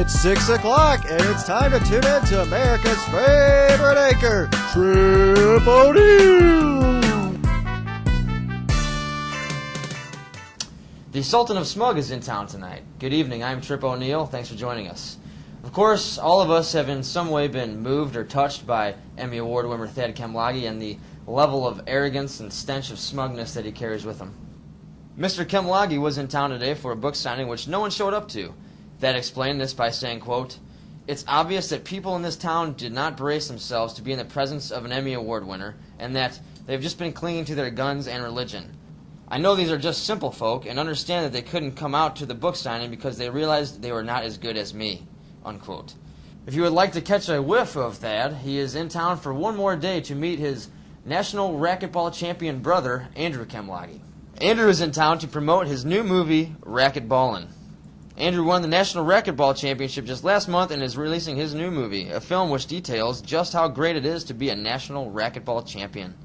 It's 6 o'clock, and it's time to tune in to America's favorite anchor, Trip O'Neill. The Sultan of Smug is in town tonight. Good evening, I'm Trip O'Neill. Thanks for joining us. Of course, all of us have in some way been moved or touched by Emmy Award winner Andrew Kemlage and the level of arrogance and stench of smugness that he carries with him. Mr. Kemlage was in town today for a book signing which no one showed up to. That explained this by saying, quote, "It's obvious that people in this town did not brace themselves to be in the presence of an Emmy Award winner, and that they've just been clinging to their guns and religion. I know these are just simple folk, and understand that they couldn't come out to the book signing because they realized they were not as good as me," unquote. If you would like to catch a whiff of Thad, he is in town for one more day to meet his national racquetball champion brother, Andrew Kemlage. Andrew is in town to promote his new movie, Racquetballin'. Andrew won the National Racquetball Championship just last month and is releasing his new movie, a film which details just how great it is to be a national racquetball champion.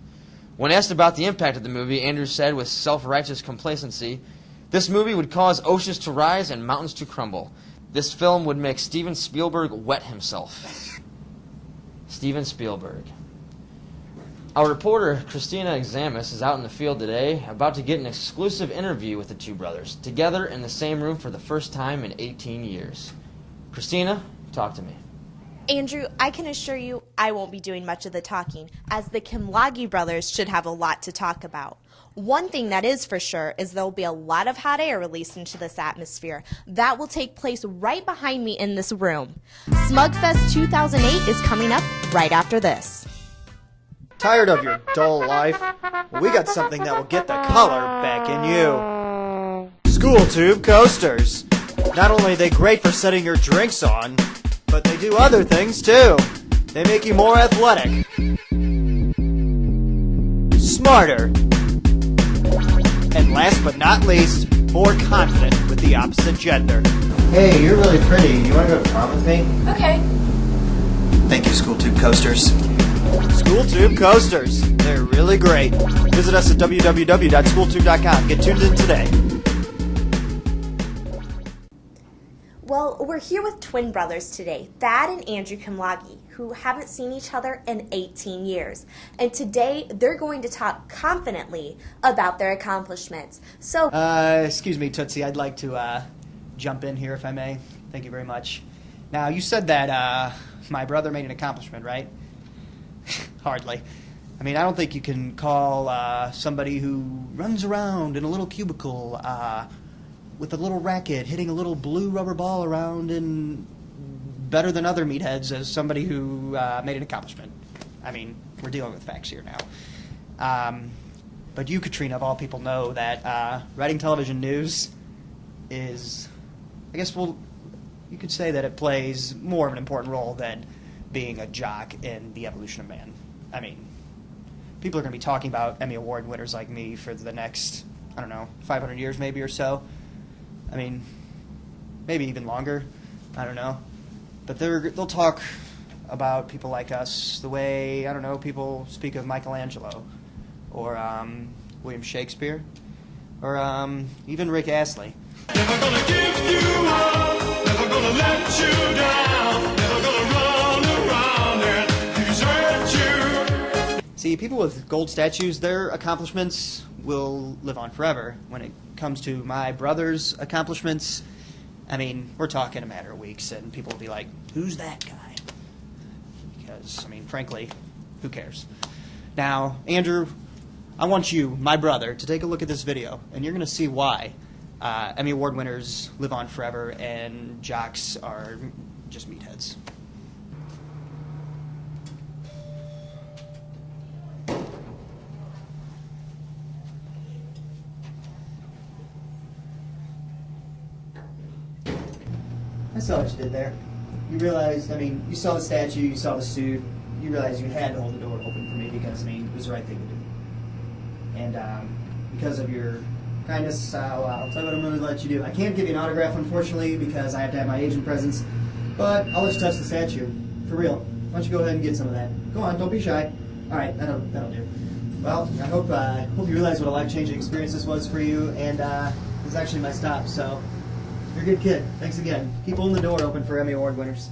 When asked about the impact of the movie, Andrew said with self-righteous complacency, "This movie would cause oceans to rise and mountains to crumble. This film would make Steven Spielberg wet himself." Steven Spielberg. Our reporter, Christina Examus, is out in the field today, about to get an exclusive interview with the two brothers, together in the same room for the first time in 18 years. Christina, talk to me. Andrew, I can assure you I won't be doing much of the talking, as the Kemlage brothers should have a lot to talk about. One thing that is for sure is there will be a lot of hot air released into this atmosphere. That will take place right behind me in this room. Smugfest 2008 is coming up right after this. Tired of your dull life? Well, we got something that will get the color back in you. School Tube Coasters. Not only are they great for setting your drinks on, but they do other things too. They make you more athletic, smarter, and last but not least, more confident with the opposite gender. Hey, you're really pretty. You want to go to prom with me? Okay. Thank you, School Tube Coasters. School Tube Coasters. They're really great. Visit us at www.schooltube.com. Get tuned in today. Well, we're here with twin brothers today, Thad and Andrew Kemlage, who haven't seen each other in 18 years. And today, they're going to talk confidently about their accomplishments. So, Excuse me, Tootsie, I'd like to jump in here if I may. Thank you very much. Now, you said that my brother made an accomplishment, right? Hardly. I mean, I don't think you can call somebody who runs around in a little cubicle with a little racket, hitting a little blue rubber ball around and better than other meatheads as somebody who made an accomplishment. I mean, we're dealing with facts here now. But you, Katrina, of all people, know that writing television news is, I guess, well, you could say that it plays more of an important role than being a jock in the evolution of man. I mean, people are going to be talking about Emmy Award winners like me for the next, I don't know, 500 years maybe or so. I mean, maybe even longer. I don't know. But they'll talk about people like us the way, I don't know, people speak of Michelangelo or William Shakespeare or even Rick Astley. Never gonna give you up, never gonna let you down, never gonna run around and desert you. See, people with gold statues, their accomplishments will live on forever. When it comes to my brother's accomplishments, I mean, we're talking a matter of weeks, and people will be like, "Who's that guy?" Because, I mean, frankly, who cares? Now, Andrew, I want you, my brother, to take a look at this video, and you're going to see why Emmy Award winners live on forever and jocks are just meatheads. I saw what you did there. You realized, I mean, you saw the statue, you saw the suit, you realized you had to hold the door open for me because, I mean, it was the right thing to do. And because of your kindness, I'll tell you what I'm going to let you do. I can't give you an autograph, unfortunately, because I have to have my agent presence, but I'll let you touch the statue. For real. Why don't you go ahead and get some of that? Go on, don't be shy. All right, that'll do. Well, I hope you realize what a life-changing experience this was for you, and this is actually my stop, so You're a good kid. Thanks again. Keep holding the door open for Emmy Award winners.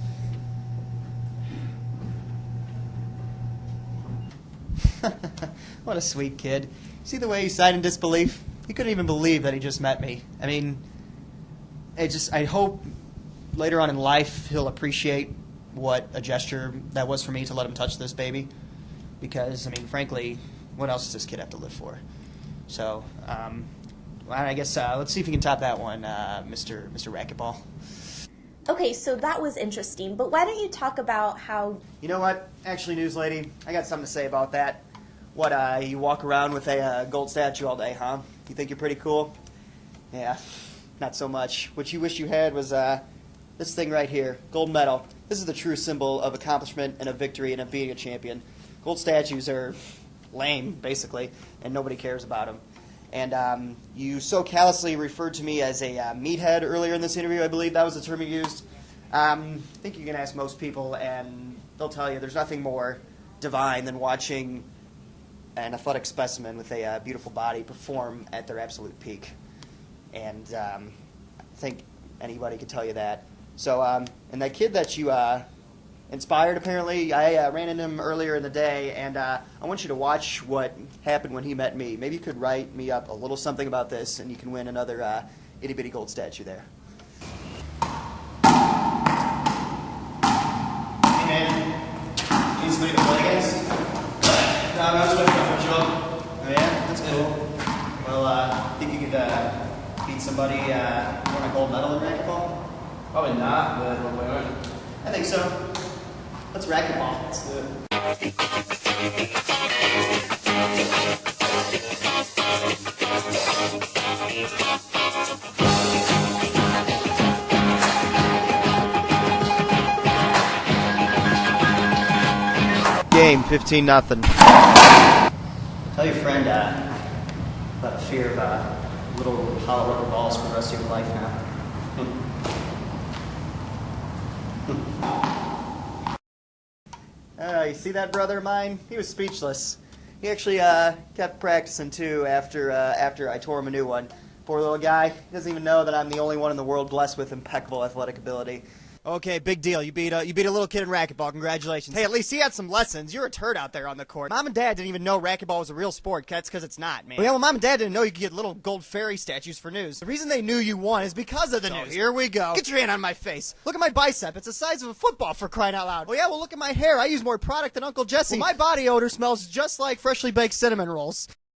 What a sweet kid. See the way he sighed in disbelief? He couldn't even believe that he just met me. I mean, I hope later on in life he'll appreciate what a gesture that was for me to let him touch this baby. Because, I mean, frankly, what else does this kid have to live for? So, I guess let's see if you can top that one, Mr. Racquetball. Okay, so that was interesting, but why don't you talk about how... You know what? Actually, news lady, I got something to say about that. What, you walk around with a gold statue all day, huh? You think you're pretty cool? Yeah, not so much. What you wish you had was this thing right here, gold medal. This is the true symbol of accomplishment and of victory and of being a champion. Gold statues are lame, basically, and nobody cares about them. And you so callously referred to me as a meathead earlier in this interview, I believe that was the term you used. I think you can ask most people, and they'll tell you there's nothing more divine than watching an athletic specimen with a beautiful body perform at their absolute peak. And I think anybody could tell you that. So, and that kid that you inspired, apparently, I ran into him earlier in the day, and I want you to watch what happened when he met me. Maybe you could write me up a little something about this, and you can win another itty-bitty gold statue there. Hey, man. Need somebody to play against? No, I was waiting for a job. Oh, yeah? That's cool. Well, think you could beat somebody who won a gold medal in racquetball? Probably not, but we'll win. I think so. Let's racquetball. Let's do it. Game 15-0. Tell your friend about the fear of little hollow rubber balls for the rest of your life now. You see that brother of mine? He was speechless. He actually kept practicing too after I tore him a new one. Poor little guy. He doesn't even know that I'm the only one in the world blessed with impeccable athletic ability. Okay, big deal. You beat a little kid in racquetball. Congratulations. Hey, at least he had some lessons. You're a turd out there on the court. Mom and Dad didn't even know racquetball was a real sport. That's because it's not, man. Well, Mom and Dad didn't know you could get little gold fairy statues for news. The reason they knew you won is because of the news. Here we go. Get your hand on my face. Look at my bicep. It's the size of a football, for crying out loud. Oh yeah, well look at my hair. I use more product than Uncle Jesse. Well, my body odor smells just like freshly baked cinnamon rolls.